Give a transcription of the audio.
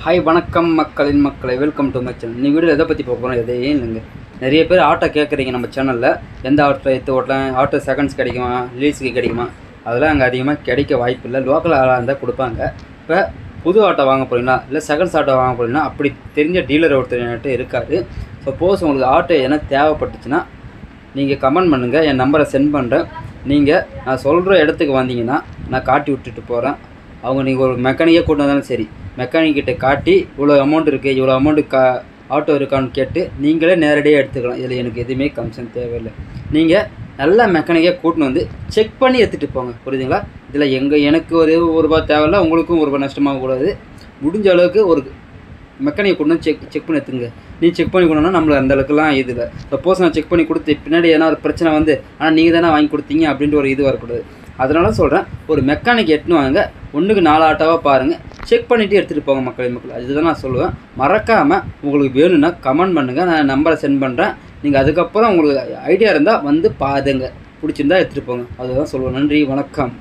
Hi வணக்கம் மக்களின் மக்களை, வெல்கம் டு மை சேனல். நீ வீடியோ எதை பற்றி பார்க்குறோம் எதையும் இல்லைங்க. நிறைய பேர் ஆட்டோ கேட்குறீங்க நம்ம சேனலில். எந்த ஆட்டோ எடுத்து ஓட்டலாம், ஆட்டோ செகண்ட்ஸ் கிடைக்குமா, லீஸுக்கு கிடைக்குமா, அதெல்லாம் அங்கே அதிகமாக கிடைக்க வாய்ப்பு இல்லை. லோக்கல் ஆளாக இருந்தால் கொடுப்பாங்க. இப்போ புது ஆட்டோ வாங்க போகிறீங்களா, இல்லை செகண்ட்ஸ் ஆட்டோ வாங்க போகிறீங்கன்னா அப்படி தெரிஞ்ச டீலர் ஒருத்தர் இருக்காது. சப்போஸ் உங்களுக்கு ஆட்டோ என்ன தேவைப்பட்டுச்சுன்னா நீங்கள் கமெண்ட் பண்ணுங்கள், என் நம்பரை சென்ட் பண்ணுறேன். நீங்கள் நான் சொல்கிற இடத்துக்கு வந்தீங்கன்னா நான் காட்டி விட்டுட்டு போகிறேன். அவங்க நீங்கள் ஒரு மெக்கானிக்கே கூட்டு வந்தாலும் சரி, மெக்கானிக்கிட்ட காட்டி இவ்வளோ அமௌண்ட் இருக்குது, இவ்வளோ அமௌண்ட்டு ஆட்டோ இருக்கான்னு கேட்டு நீங்களே நேரடியாக எடுத்துக்கலாம். இதில் எனக்கு எதுவுமே கமிஷன் தேவையில்லை. நீங்கள் நல்லா மெக்கானிக்காக கூட்டின்னு வந்து செக் பண்ணி எடுத்துகிட்டு போங்க, புரியுதுங்களா? இதில் எனக்கு ஒரு ரூபா தேவையில்லை, உங்களுக்கும் ஒரு ரூபா நஷ்டமாகக்கூடாது. முடிஞ்ச அளவுக்கு ஒரு மெக்கானிக்கை கொண்டு வந்து செக் பண்ணி எடுத்துங்க. நீ செக் பண்ணி கொடுனா நம்மளுக்கு அந்தளவுக்குலாம் இது இல்லை. சப்போஸ் நான் செக் பண்ணி கொடுத்து பின்னாடி ஏன்னா ஒரு பிரச்சனை வந்து ஆனால் நீங்கள் தானே வாங்கி கொடுத்தீங்க அப்படின்ட்டு ஒரு இது வரக்கூடாது. அதனால சொல்கிறேன், ஒரு மெக்கானிக் எட்டுன்னு வாங்க, 1க்கு 4 ஆட்டோவாக பாருங்கள், செக் பண்ணிவிட்டு எடுத்துகிட்டு போங்க மக்கள். அதுதான் நான் சொல்லுவேன். மறக்காமல் உங்களுக்கு வேணும்னா கமெண்ட் பண்ணுங்கள், நான் நம்பரை சென்ட் பண்ணுறேன். நீங்கள் அதுக்கப்புறம் உங்களுக்கு ஐடியா இருந்தால் வந்து பாருங்க, பிடிச்சிருந்தா எடுத்துகிட்டு போங்க. அதுதான் சொல்லுவேன். நன்றி, வணக்கம்.